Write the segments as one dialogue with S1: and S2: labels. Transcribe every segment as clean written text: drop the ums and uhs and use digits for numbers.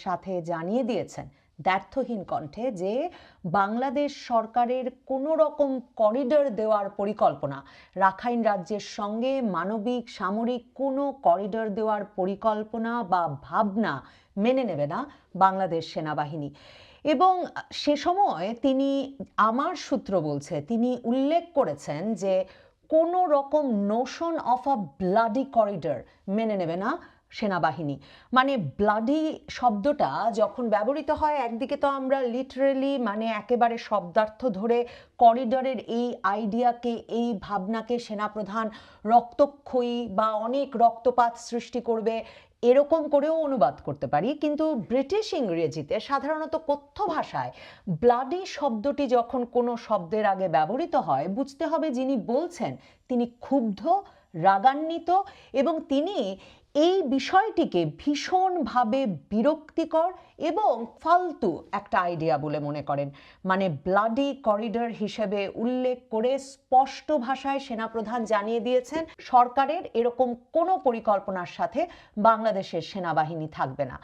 S1: সাথে জানিয়ে দিয়েছেন দ্ব্যর্থহীন কণ্ঠে যে বাংলাদেশ সরকারের কোনো রকম করিডর দেওয়ার পরিকল্পনা, রাখাইন রাজ্যের সঙ্গে মানবিক সামরিক কোনো করিডর দেওয়ার পরিকল্পনা বা ভাবনা মেনে নেবে না বাংলাদেশ সেনাবাহিনী। এবং সে সময় তিনি, আমার সূত্র বলছে, তিনি উল্লেখ করেছেন যে কোনো রকম Notion of a bloody corridor মেনে নেবে না সেনাবাহিনী। মানে ব্লাডি শব্দটা যখন ব্যবহৃত হয়, একদিকে তো আমরা লিটারেলি মানে একেবারে শব্দার্থ ধরে করিডরের এই আইডিয়াকে, এই ভাবনাকে সেনাপ্রধান রক্তক্ষয়ী বা অনেক রক্তপাত সৃষ্টি করবে এরকম করেও অনুবাদ করতে পারি, কিন্তু ব্রিটিশ ইংরেজিতে সাধারণত কথ্য ভাষায় ব্লাডি শব্দটি যখন কোনো শব্দের আগে ব্যবহৃত হয়, বুঝতে হবে যিনি বলছেন তিনি ক্ষুব্ধ, রাগান্বিত এবং তিনি এই বিষয়টিকে ভীষণভাবে বিরক্তিকর এবং ফালতু একটা আইডিয়া বলে মনে করেন। মানে ব্লাডি করিডর হিসেবে উল্লেখ করে স্পষ্ট ভাষায় সেনাপ্রধান জানিয়ে দিয়েছেন সরকারের এরকম কোনো পরিকল্পনার সাথে বাংলাদেশের সেনাবাহিনী থাকবে না।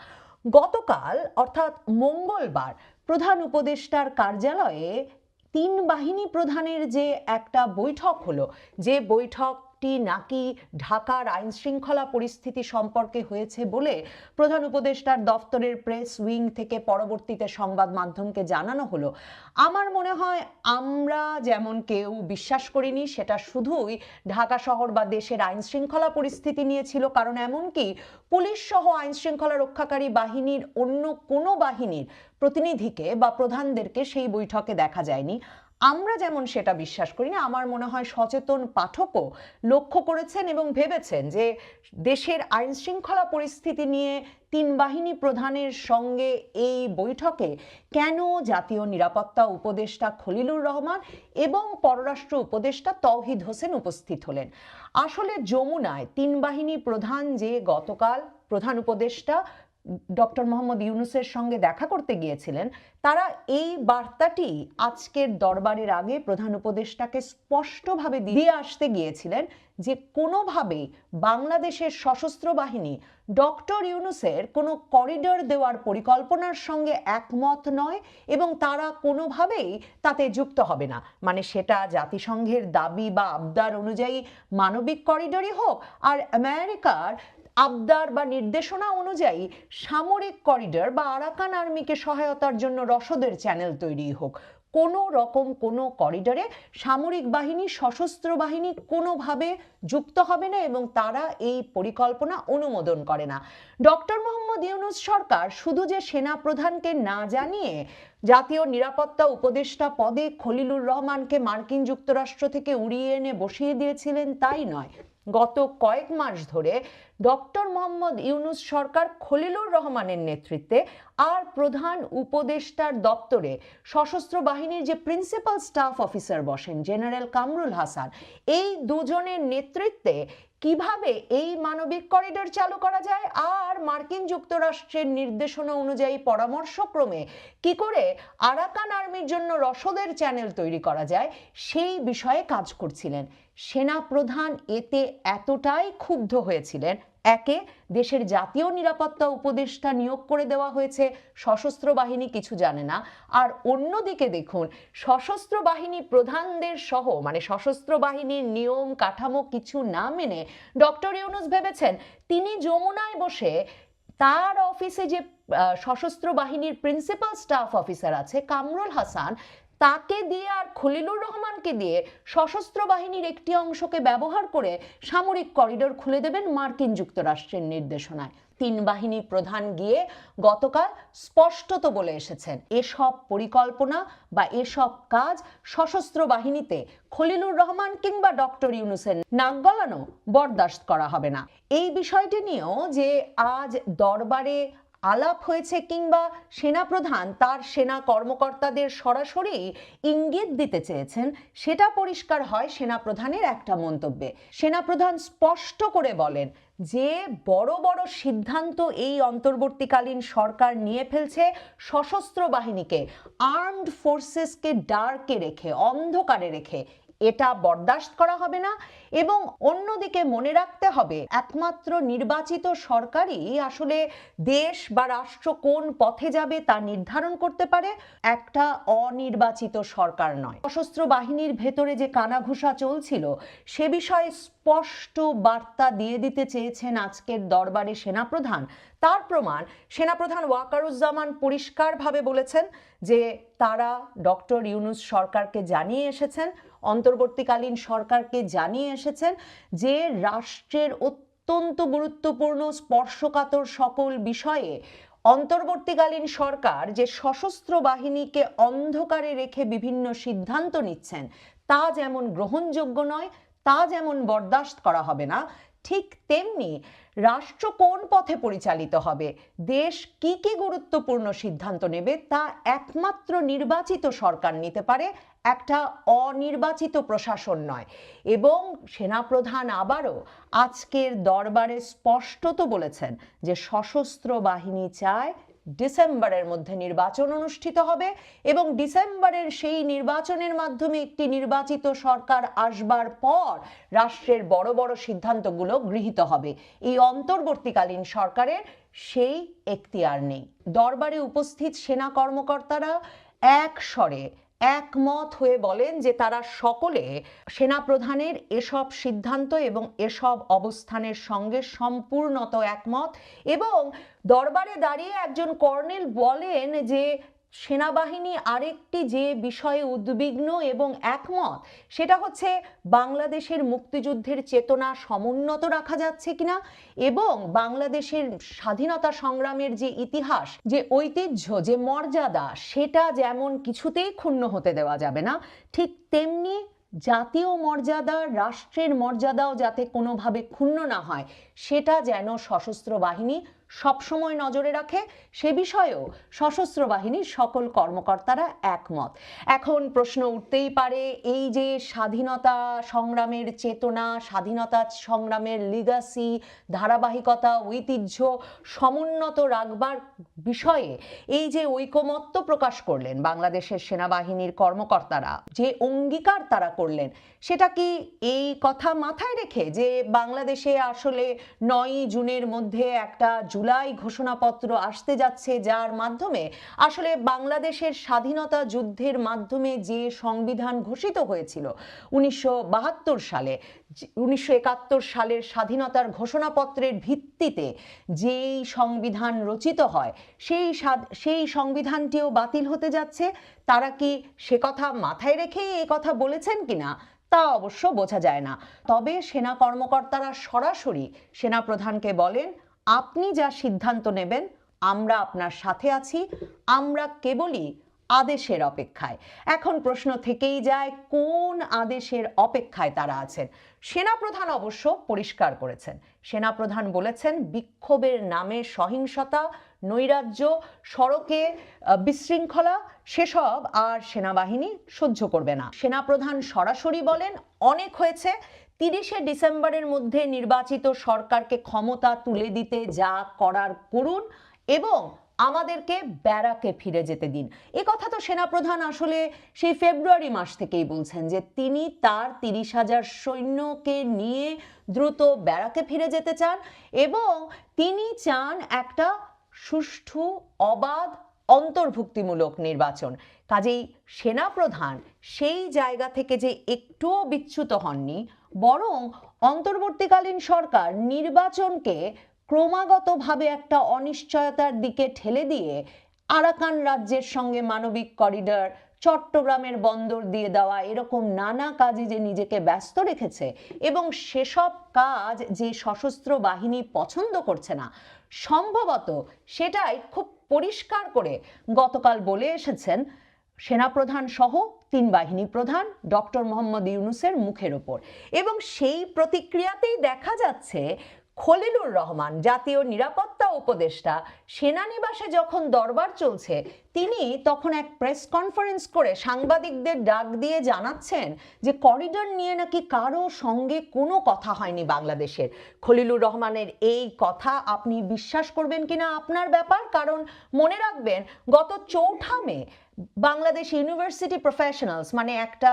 S1: গতকাল অর্থাৎ মঙ্গলবার প্রধান উপদেষ্টার কার্যালয়ে তিন বাহিনী প্রধানের যে একটা বৈঠক হলো, যে বৈঠক নাকি ঢাকার আইন শৃঙ্খলা পরিস্থিতি সম্পর্কে হয়েছে বলে প্রধান উপদেষ্টার দফতরের প্রেস উইং থেকে পরবর্তীতে সংবাদ মাধ্যমকে জানানো হলো। আমার মনে হয় আমরা যেমন কেউ বিশ্বাস করিনি সেটা শুধুই ঢাকা শহর বা দেশের আইন শৃঙ্খলা পরিস্থিতি নিয়ে ছিল, কারণ এমনকি পুলিশ সহ আইন শৃঙ্খলা রক্ষাকারী বাহিনীর অন্য কোনো বাহিনীর প্রতিনিধিকে বা প্রধানদেরকে সেই বৈঠকে দেখা যায়নি। আমরা যেমন সেটা বিশ্বাস করি না, আমার মনে হয় সচেতন পাঠকও লক্ষ্য করেছেন এবং ভেবেছেন যে দেশের আইন শৃঙ্খলা পরিস্থিতি নিয়ে তিন বাহিনী প্রধানের সঙ্গে এই বৈঠকে কেন জাতীয় নিরাপত্তা উপদেষ্টা খলিলুর রহমান এবং পররাষ্ট্র উপদেষ্টা তৌহিদ হোসেন উপস্থিত হলেন। আসলে যমুনায় তিন বাহিনী প্রধান যে গতকাল প্রধান উপদেষ্টা ডক্টর মোহাম্মদ ইউনূসের সঙ্গে দেখা করতে গিয়েছিলেন, তারা এই বার্তাটি আজকের দরবারের আগে প্রধান উপদেষ্টাকে স্পষ্টভাবে দিয়ে আসতে গিয়েছিলেন যে কোনোভাবেই বাংলাদেশের সশস্ত্র বাহিনী ডক্টর ইউনূসের কোনো করিডর দেওয়ার পরিকল্পনার সঙ্গে একমত নয় এবং তারা কোনোভাবেই তাতে যুক্ত হবে না। মানে সেটা জাতিসংঘের দাবি বা আবদার অনুযায়ী মানবিক করিডরই হোক, আর আমেরিকার আবদার বা নির্দেশনা অনুযায়ী সামরিক করিডর বা আরাকান আর্মিকে সহায়তার জন্য রসদের চ্যানেল তৈরি হোক, কোনো রকম কোনো করিডরে সামরিক বাহিনী, সশস্ত্র বাহিনী কোনোভাবে যুক্ত হবে না এবং তারা এই পরিকল্পনা অনুমোদন করে না। ডক্টর মোহাম্মদ ইউনূস সরকার শুধু যে সেনা প্রধানকে না জানিয়ে জাতীয় নিরাপত্তা উপদেষ্টা পদে খলিলুর রহমানকে মার্কিন যুক্তরাষ্ট্র থেকে উড়িয়ে এনে বসিয়ে দিয়েছিলেন তাই নয়, গত কয়েক মাস ধরে ডক্টর মোহাম্মদ ইউনূস সরকার খলিলুর রহমানের নেতৃত্বে আর প্রধান উপদেষ্টার দপ্তরে সশস্ত্র বাহিনীর যে প্রিন্সিপাল স্টাফ অফিসার বসেন জেনারেল কামরুল হাসান, এই দুজনের নেতৃত্বে কিভাবে এই মানবিক করিডর চালু করা যায় আর মার্কিন যুক্তরাষ্ট্রের নির্দেশনা অনুযায়ী পরামর্শক্রমে কি করে আরাকান আর্মির জন্য রসদের চ্যানেল তৈরি করা যায় সেই বিষয়ে কাজ করছিলেন। সেনা প্রধান এতে এতটাই ক্ষুব্ধ হয়েছিলেন, একে দেশের জাতীয় নিরাপত্তা উপদেষ্টা নিয়োগ করে দেওয়া হয়েছে, সশস্ত্র বাহিনী কিছু জানে না, আর অন্যদিকে দেখুন সশস্ত্র বাহিনী প্রধানদের সহ মানে সশস্ত্র বাহিনীর নিয়ম কাঠামো কিছু না মেনে ডক্টর ইউনূস ভেবেছেন তিনি যমুনায় বসে তার অফিসে যে সশস্ত্র বাহিনীর প্রিন্সিপাল স্টাফ অফিসার আছে কামরুল হাসান, তাকে দিয়ে আর খলিলুর রহমানকে দিয়ে সশস্ত্র বাহিনীর একটি অংশকে ব্যবহার করে সামরিক করিডর খুলে দেবেন মার্কিন যুক্তরাষ্ট্রের নির্দেশনায়। তিন বাহিনী প্রধান গিয়ে গতকাল স্পষ্টত বলে এসেছেন এসব পরিকল্পনা বা এসব কাজ সশস্ত্র বাহিনীতে খলিলুর রহমান কিংবা ডক্টর ইউনূসের নাক গলানো বরদাস্ত করা হবে না। এই বিষয়টি নিয়েও যে আজ দরবারে আলাপ হয়েছে কিংবা সেনাপ্রধান তার সেনা কর্মকর্তাদের সরাসরি ইঙ্গিত দিতে চেয়েছেন, সেটা পরিষ্কার হয় সেনাপ্রধানের একটা মন্তব্যে। সেনাপ্রধান স্পষ্ট করে বলেন যে বড় বড় সিদ্ধান্ত এই অন্তর্বর্তীকালীন সরকার নিয়ে ফেলছে সশস্ত্র বাহিনীকে, আর্মড ফোর্সেসকে ডার্কে রেখে, অন্ধকারে রেখে। এটা বরদাস্ত করা হবে না। এবং অন্যদিকে মনে রাখতে হবে একমাত্র নির্বাচিত সরকারই আসলে দেশ বা রাষ্ট্র কোন পথে যাবে তা নির্ধারণ করতে পারে, একটা অনির্বাচিত সরকার নয়। সশস্ত্র বাহিনীর ভেতরে যে কানাঘুষা চলছিল সে বিষয়ে স্পষ্ট বার্তা দিয়ে দিতে চেয়েছেন আজকের দরবারে সেনাপ্রধান। তার প্রমাণ সেনাপ্রধান ওয়াকারুজ্জামান পরিষ্কারভাবে বলেছেন যে তারা ডক্টর ইউনূস সরকারকে জানিয়ে এসেছেন, অন্তর্বর্তীকালীন সরকারকে জানিয়ে এসেছেন যে রাষ্ট্রের অত্যন্ত গুরুত্বপূর্ণ স্পর্শকাতর সকল বিষয়ে অন্তর্বর্তীকালীন সরকার যে সশস্ত্র বাহিনীকে অন্ধকারে রেখে বিভিন্ন সিদ্ধান্ত নিচ্ছেন তা যেমন গ্রহণযোগ্য নয়, তা যেমন বরদাস্ত করা হবে না, ঠিক তেমনি রাষ্ট্র কোন পথে পরিচালিত হবে, দেশ কি কি গুরুত্বপূর্ণ সিদ্ধান্ত নেবে তা একমাত্র নির্বাচিত সরকার নিতে পারে, একটা অনির্বাচিত প্রশাসন নয়। এবং সেনাপ্রধান আবারও আজকের দরবারে স্পষ্টত বলেছেন যে সশস্ত্র বাহিনী চায় ডিসেম্বরের মধ্যে নির্বাচন অনুষ্ঠিত হবে এবং ডিসেম্বরের সেই নির্বাচনের মাধ্যমে একটি নির্বাচিত সরকার আসবার পর রাষ্ট্রের বড় বড় সিদ্ধান্তগুলো গৃহীত হবে। এই অন্তর্বর্তীকালীন সরকারের সেই এখতিয়ার নেই। দরবারে উপস্থিত সেনা কর্মকর্তারা এক স্বরে একমত হয়ে বলেন যে তারা সকলে সেনাপ্রধানের এসব সিদ্ধান্ত এবং এসব অবস্থানের সঙ্গে সম্পূর্ণত একমত। এবং দরবারে দাঁড়িয়ে একজন কর্নেল বলেন যে সেনাবাহিনী আরেকটি যে বিষয়ে উদ্বিগ্ন এবং একমত সেটা হচ্ছে বাংলাদেশের মুক্তিযুদ্ধের চেতনা সমুন্নত রাখা যাচ্ছে কিনা এবং বাংলাদেশের স্বাধীনতা সংগ্রামের যে ইতিহাস, যে ঐতিহ্য, যে মর্যাদা সেটা যেমন কিছুতেই ক্ষুণ্ণ হতে দেওয়া যাবে না, ঠিক তেমনি জাতীয় মর্যাদা, রাষ্ট্রের মর্যাদাও যাতে কোনোভাবে ক্ষুণ্ণ না হয় সেটা যেন সশস্ত্র বাহিনী সবসময় নজরে রাখে, সে বিষয়েও সশস্ত্র বাহিনীর সকল কর্মকর্তারা একমত। এখন প্রশ্ন উঠতেই পারে এই যে স্বাধীনতা সংগ্রামের চেতনা, স্বাধীনতা সংগ্রামের লিগাসি, ধারাবাহিকতা, ঐতিহ্য সমুন্নত রাখবার বিষয়ে এই যে ঐকমত্য প্রকাশ করলেন বাংলাদেশের সেনাবাহিনীর কর্মকর্তারা, যে অঙ্গীকার তারা করলেন, সেটা কি এই কথা মাথায় রেখে যে বাংলাদেশে আসলে 9ই জুনের মধ্যে একটা জুলাই ঘোষণাপত্র আসতে যাচ্ছে যার মাধ্যমে আসলে বাংলাদেশের স্বাধীনতা যুদ্ধের মাধ্যমে যে সংবিধান ঘোষিত হয়েছিল 1972 সালে, 1971 সালের স্বাধীনতার ঘোষণাপত্রের ভিত্তিতে যেই সংবিধান রচিত হয় সেই সংবিধানটিও বাতিল হতে যাচ্ছে, তারা কি সে কথা মাথায় রেখেই এই কথা বলেছেন কিনা তা অবশ্য বোঝা যায় না। তবে সেনা কর্মকর্তারা সরাসরি সেনাপ্রধানকে বলেন আপনি যা সিদ্ধান্ত নেবেন আমরা আপনার সাথে আছি, আমরা কেবলই আদেশের অপেক্ষায়। এখন প্রশ্ন থেকেই যায় কোন আদেশের অপেক্ষায় তারা আছেন। সেনাপ্রধান অবশ্য পরিষ্কার করেছেন, সেনাপ্রধান বলেছেন বিক্ষোভের নামে সহিংসতা, নৈরাজ্য, সড়কে বিশৃঙ্খলা সেসব আর সেনাবাহিনী সহ্য করবে না। সেনাপ্রধান সরাসরি বলেন অনেক হয়েছে, 30শে ডিসেম্বরের মধ্যে নির্বাচিত সরকারকে ক্ষমতা তুলে দিতে যা করার করুন এবং আমাদেরকে ব্যারাকে ফিরে যেতে দিন। এ কথা তো সেনাপ্রধান আসলে সেই ফেব্রুয়ারি মাস থেকেই বলছেন যে তিনি তার 30,000 সৈন্যকে নিয়ে দ্রুত ব্যারাকে ফিরে যেতে চান এবং তিনি চান একটা সুষ্ঠু, অবাধ, অন্তর্ভুক্তিমূলক নির্বাচন। কাজেই সেনাপ্রধান সেই জায়গা থেকে যে একটুও বিচ্যুত হননি, বরং অন্তর্বর্তীকালীন সরকার নির্বাচনকে ক্রমাগতভাবে একটা অনিশ্চয়তার দিকে ঠেলে দিয়ে আরাকান রাজ্যের সঙ্গে মানবিক করিডর, চট্টগ্রামের বন্দর দিয়ে দেওয়া, এরকম নানা কাজে যে নিজেকে ব্যস্ত রেখেছে এবং সেসব কাজ যে সশস্ত্র বাহিনী পছন্দ করছে না, সম্ভবত সেটাই খুব পরিষ্কার করে গতকাল বলে এসেছেন সেনাপ্রধান সহ 3 বাহিনী প্রধান ডক্টর মোহাম্মদ ইউনূসের মুখের ওপর। এবং সেই প্রতিক্রিয়াতেই দেখা যাচ্ছে খলিলুর রহমান, জাতীয় নিরাপত্তা উপদেষ্টা, সেনানিবাসে যখন দরবার চলছে তিনি তখন এক প্রেস কনফারেন্স করে সাংবাদিকদের ডাক দিয়ে জানাচ্ছেন যে করিডর নিয়ে নাকি কারো সঙ্গে কোনো কথা হয়নি বাংলাদেশের। খলিলুর রহমানের এই কথা আপনি বিশ্বাস করবেন কিনা আপনার ব্যাপার, কারণ মনে রাখবেন গত 4 মে বাংলাদেশ ইউনিভার্সিটি প্রফেশনালস মানে একটা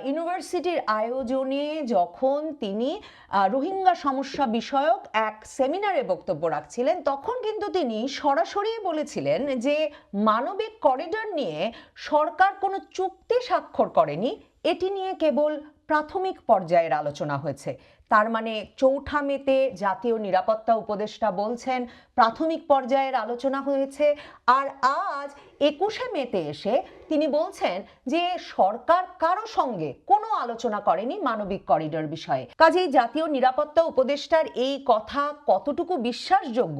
S1: ইউনিভার্সিটির আয়োজনে যখন তিনি রোহিঙ্গা সমস্যা বিষয়ক এক সেমিনারে বক্তব্য রাখছিলেন, তখন কিন্তু তিনি সরাসরি বলেছিলেন যে মানবিক করিডোর নিয়ে সরকার কোনো চুক্তি স্বাক্ষর করেনি, এটি নিয়ে কেবল প্রাথমিক পর্যায়ের আলোচনা হয়েছে। তার মানে ৪ঠা মেতে জাতীয় নিরাপত্তা উপদেষ্টা বলছেন প্রাথমিক পর্যায়ের আলোচনা হয়েছে, আর আজ ২১শে মেতে এসে তিনি বলছেন যে সরকার কারো সঙ্গে কোনো আলোচনা করেনি মানবিক করিডোর বিষয়ে। কাজেই জাতীয় নিরাপত্তা উপদেষ্টার এই কথা কতটুকু বিশ্বাসযোগ্য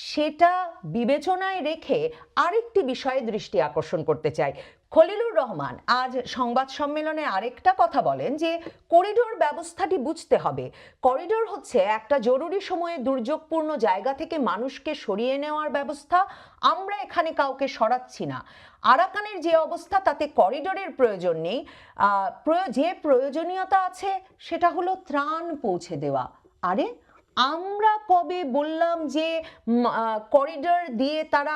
S1: সেটা বিবেচনায় রেখে আরেকটি বিষয়ে দৃষ্টি আকর্ষণ করতে চাই। খলিলুর রহমান আজ সংবাদ সম্মেলনে আরেকটা কথা বলেন যে করিডোর ব্যবস্থাটি বুঝতে হবে। করিডোর হচ্ছে একটা জরুরি সময়ে দুর্যোগপূর্ণ জায়গা থেকে মানুষকে সরিয়ে নেওয়ার ব্যবস্থা। আমরা এখানে কাউকে সরাচ্ছি না। আরাকানের যে অবস্থা তাতে করিডোরের প্রয়োজন নেই। যে প্রয়োজনীয়তা আছে সেটা হলো ত্রাণ পৌঁছে দেওয়া। আরে আমরা কবে বললাম যে করিডোর দিয়ে তারা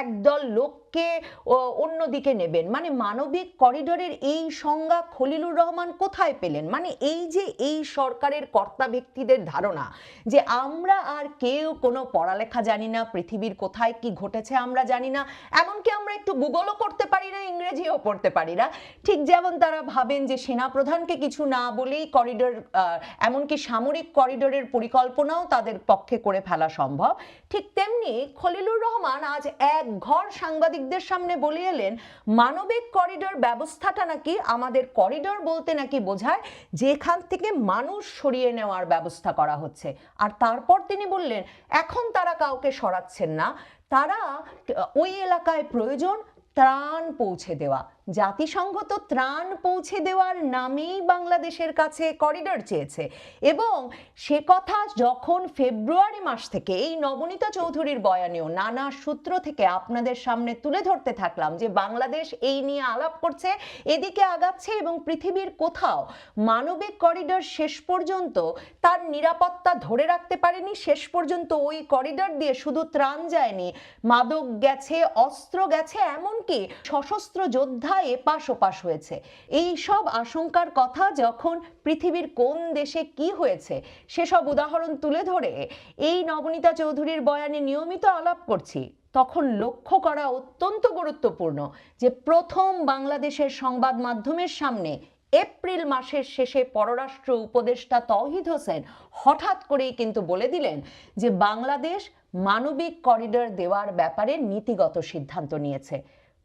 S1: একদল লোককে অন্যদিকে নেবেন? মানে মানবিক করিডোরের এই সংজ্ঞা খলিলুর রহমান কোথায় পেলেন? মানে এই যে এই সরকারের কর্তা ব্যক্তিদের ধারণা যে আমরা আর কেউ কোনো পড়ালেখা জানি না, পৃথিবীর কোথায় কি ঘটেছে আমরা জানি না, এমনকি আমরা একটু গুগলও করতে পারি না, ইংরেজিও পড়তে পারি না। ঠিক যেমন তারা ভাবেন যে সেনাপ্রধানকে কিছু না বলেই করিডোর, এমনকি সামরিক করিডোরের পরিকল্পনাও তাদের পক্ষে করে ফেলা সম্ভব, ঠিক তেমনি খলিলুর রহমান আজ এক ঘর সাংবাদিকদের সামনে বলে এলেন মানবিক করিডোর ব্যবস্থাটা নাকি, আমাদের করিডোর বলতে নাকি বোঝায় যেখান থেকে মানুষ সরিয়ে নেওয়ার ব্যবস্থা করা হচ্ছে। আর তারপর তিনি বললেন এখন তারা কাউকে সরাচ্ছেন না, তারা ওই এলাকায় প্রয়োজন ত্রাণ পৌঁছে দেওয়া। জাতিসংঘ তো ত্রাণ পৌঁছে দেওয়ার নামেই বাংলাদেশের কাছে করিডোর চেয়েছে, এবং সে কথা যখন ফেব্রুয়ারি মাস থেকে এই নবনীতা চৌধুরীর বয়ানেও নানা সূত্র থেকে আপনাদের সামনে তুলে ধরতে থাকলাম যে বাংলাদেশ এই নিয়ে আলাপ করছে, এদিকে আগাচ্ছে, এবং পৃথিবীর কোথাও মানবিক করিডোর শেষ পর্যন্ত তার নিরাপত্তা ধরে রাখতে পারেনি। শেষ পর্যন্ত ওই করিডোর দিয়ে শুধু ত্রাণ যায়নি, মাদক গেছে, অস্ত্র গেছে, এমনকি সশস্ত্র যোদ্ধা এপাশ ওপাশ হয়েছে। এই সব আশঙ্কার কথা যখন পৃথিবীর কোন দেশে কি হয়েছে সেসব উদাহরণ তুলে ধরে এই নবনীতা চৌধুরীর বয়ানে নিয়মিত আলাপ করছি, তখন লক্ষ্য করা অত্যন্ত গুরুত্বপূর্ণ যে প্রথম বাংলাদেশের সংবাদ মাধ্যমের সামনে এপ্রিল মাসের শেষে পররাষ্ট্র উপদেষ্টা তৌহিদ হোসেন হঠাৎ করেই কিন্তু বলে দিলেন যে বাংলাদেশ মানবিক করিডোর দেওয়ার ব্যাপারে নীতিগত সিদ্ধান্ত নিয়েছে।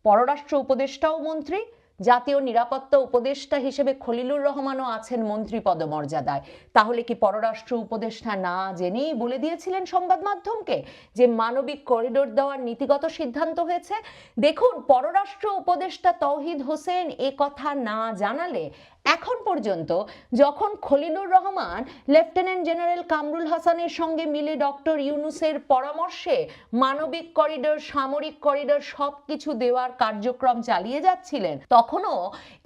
S1: পররাষ্ট্র উপদেষ্টাও মন্ত্রী, জাতীয় নিরাপত্তা উপদেষ্টা হিসেবে খলিলুর রহমানও আছেন মন্ত্রী পদমর্যাদায়। তাহলে কি পররাষ্ট্র উপদেষ্টা না জেনেই বলে দিয়েছিলেন সংবাদ মাধ্যমকে যে মানবিক করিডোর দেওয়ার নীতিগত সিদ্ধান্ত হয়েছে? দেখুন, পররাষ্ট্র উপদেষ্টা তৌহিদ হোসেন এ কথা না জানালে এখন পর্যন্ত যখন খলিলুর রহমান লেফটেন্যান্ট জেনারেল কামরুল হাসানের সঙ্গে মিলে ডক্টর ইউনূসের পরামর্শে মানবিক করিডোর, সামরিক করিডোর সবকিছু দেওয়ার কার্যক্রম চালিয়ে যাচ্ছিলেন, তখনও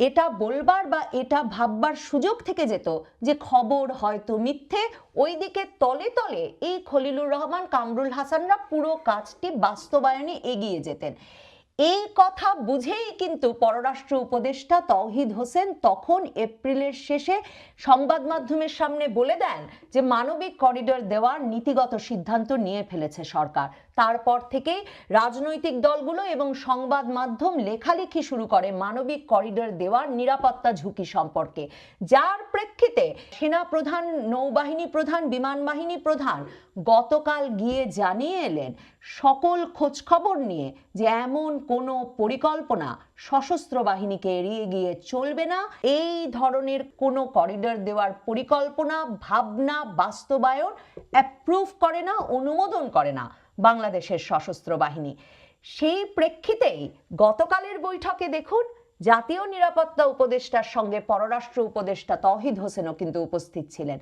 S1: এটা বলবার বা এটা ভাববার সুযোগ থেকে যেত যে খবর হয়তো মিথ্যে, ওইদিকে তলে তলে এই খলিলুর রহমান, কামরুল হাসানরা পুরো কাজটি বাস্তবায়নে এগিয়ে যেতেন। এই কথা বুঝেই কিন্তু পররাষ্ট্র উপদেষ্টা তৌহিদ হোসেন তখন এপ্রিলের শেষে সংবাদ মাধ্যমের সামনে বলে দেন যে মানবিক করিডোর দেওয়ার নীতিগত সিদ্ধান্ত নিয়ে ফেলেছে সরকার। তারপর থেকেই রাজনৈতিক দলগুলো এবং সংবাদ মাধ্যম লেখালেখি শুরু করে মানবিক করিডোর দেওয়ার নিরাপত্তা ঝুঁকি সম্পর্কে, যার প্রেক্ষিতে সেনা প্রধান, নৌবাহিনী প্রধান, বিমান বাহিনী প্রধান গতকাল গিয়ে জানিয়ে এলেন সকল খোঁজ খবর নিয়ে যে এমন কোনো পরিকল্পনা সশস্ত্র বাহিনীকে এড়িয়ে গিয়ে চলবে না। এই ধরনের কোনো করিডোর দেওয়ার পরিকল্পনা, ভাবনা, বাস্তবায়ন অ্যাপ্রুভ করে না, অনুমোদন করে না বাংলাদেশের সশস্ত্র বাহিনী। সেই প্রেক্ষিতেই গতকালের বৈঠকে দেখুন জাতীয় নিরাপত্তা উপদেষ্টার সঙ্গে পররাষ্ট্র উপদেষ্টা তৌহিদ হোসেনও কিন্তু উপস্থিত ছিলেন।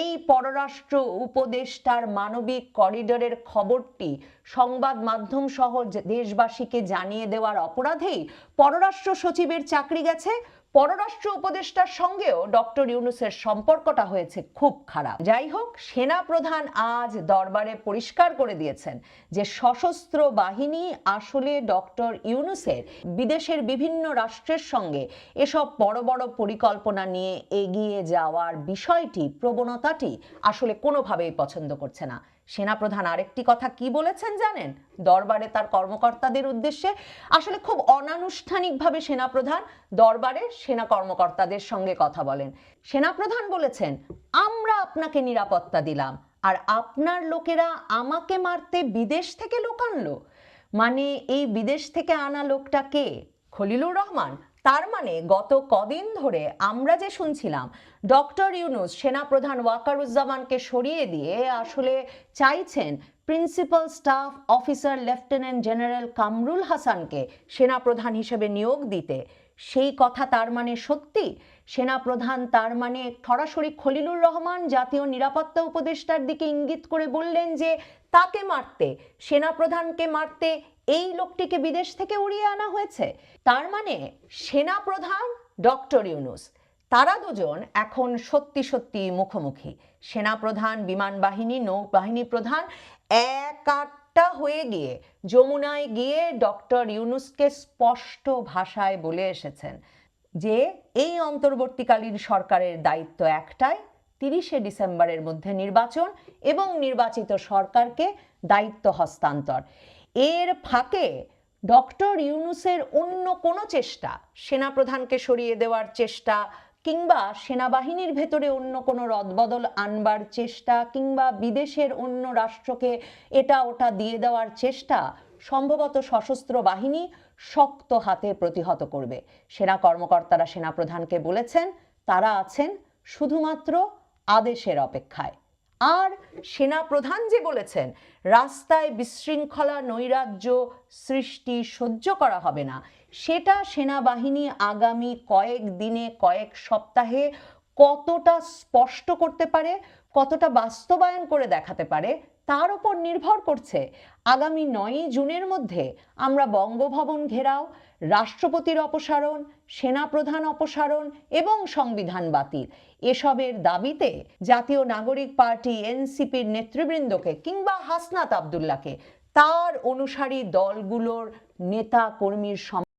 S1: এই পররাষ্ট্র উপদেষ্টার মানবিক করিডোরের খবরটি সংবাদ মাধ্যম সহ দেশবাসীকে জানিয়ে দেওয়ার অপরাধেই পররাষ্ট্র সচিবের চাকরি গেছে। পররাষ্ট্র উপদেষ্টার সঙ্গেও ডক্টর ইউনূসের সম্পর্কটা হয়েছে খুব খারাপ। যাই হোক, সেনাপ্রধান আজ দরবারে পরিষ্কার করে দিয়েছেন যে সশস্ত্র বাহিনী আসলে ডক্টর ইউনূসের বিদেশের বিভিন্ন রাষ্ট্রের সঙ্গে এসব বড় বড় পরিকল্পনা নিয়ে এগিয়ে যাওয়ার বিষয়টি, প্রবণতাটি আসলে কোনোভাবেই পছন্দ করছে না। সেনাপ্রধান আরেকটি কথা কি বলেছেন জানেন? দরবারে তার কর্মকর্তাদের উদ্দেশ্যে আসলে খুব অনানুষ্ঠানিকভাবে সেনাপ্রধান দরবারে সেনা কর্মকর্তাদের সঙ্গে কথা বলেন। সেনাপ্রধান বলেছেন, আমরা আপনাকে নিরাপত্তা দিলাম আর আপনার লোকেরা আমাকে মারতে বিদেশ থেকে লোক আনলো। মানে এই বিদেশ থেকে আনা লোকটা কে? খলিলুর রহমান। তার মানে গত কদিন ধরে আমরা যে শুনছিলাম ডক্টর ইউনূস সেনাপ্রধান ওয়াকারুজ্জামানকে সরিয়ে দিয়ে আসলে চাইছেন principal staff officer lieutenant general Kamrul হাসানকে সেনাপ্রধান হিসেবে নিয়োগ দিতে, সেই কথা তার মানে সত্যি? সেনাপ্রধান তার মানে সরাসরি খলিলুর রহমান জাতীয় নিরাপত্তা উপদেষ্টার দিকে ইঙ্গিত করে বললেন যে তাকে মারতে, সেনাপ্রধানকে মারতে এই লোকটিকে বিদেশ থেকে উড়িয়ে আনা হয়েছে। তার মানে সেনাপ্রধান, ডক্টর ইউনূস, তারা দুজন এখন সত্যি সত্যি মুখোমুখি। সেনাপ্রধান, বিমান বাহিনী, নৌবাহিনী প্রধান একাট্টা হয়ে গিয়ে যমুনায় গিয়ে ডক্টর ইউনূসকে স্পষ্ট ভাষায় বলে এসেছেন যে এই অন্তর্বর্তীকালীন সরকারের দায়িত্ব একটাই, 30শে ডিসেম্বরের মধ্যে নির্বাচন এবং নির্বাচিত সরকারকে দায়িত্ব হস্তান্তর। এর ফাঁকে ডক্টর ইউনূসের অন্য কোনো চেষ্টা, সেনাপ্রধানকে সরিয়ে দেওয়ার চেষ্টা কিংবা সেনাবাহিনীর ভেতরে অন্য কোনো রদবদল আনবার চেষ্টা কিংবা বিদেশের অন্য রাষ্ট্রকে এটা ওটা দিয়ে দেওয়ার চেষ্টা সম্ভবত সশস্ত্র বাহিনী শক্ত হাতে প্রতিহত করবে। সেনা কর্মকর্তারা সেনাপ্রধানকে বলেছেন তারা আছেন শুধুমাত্র আদেশের অপেক্ষায়। আর সেনাপ্রধান যে বলেছেন রাস্তায় বিশৃঙ্খলা নৈরাজ্য সৃষ্টি সহ্য করা হবে না, সেটা সেনাবাহিনী আগামী কয়েক দিনে, কয়েক সপ্তাহে কতটা স্পষ্ট করতে পারে, কতটা বাস্তবায়ন করে দেখাতে পারে তার উপর নির্ভর করছে। আগামী 9ই জুনের মধ্যে আমরা বঙ্গভবন ঘেরাও, রাষ্ট্রপতির অপসারণ, সেনাপ্রধান অপসারণ এবং সংবিধান বাতিল এসবের দাবিতে জাতীয় নাগরিক পার্টি এনসিপির নেতৃবৃন্দকে কিংবা হাসনাত আবদুল্লাহকে তার অনুসারী দলগুলোর নেতা কর্মীর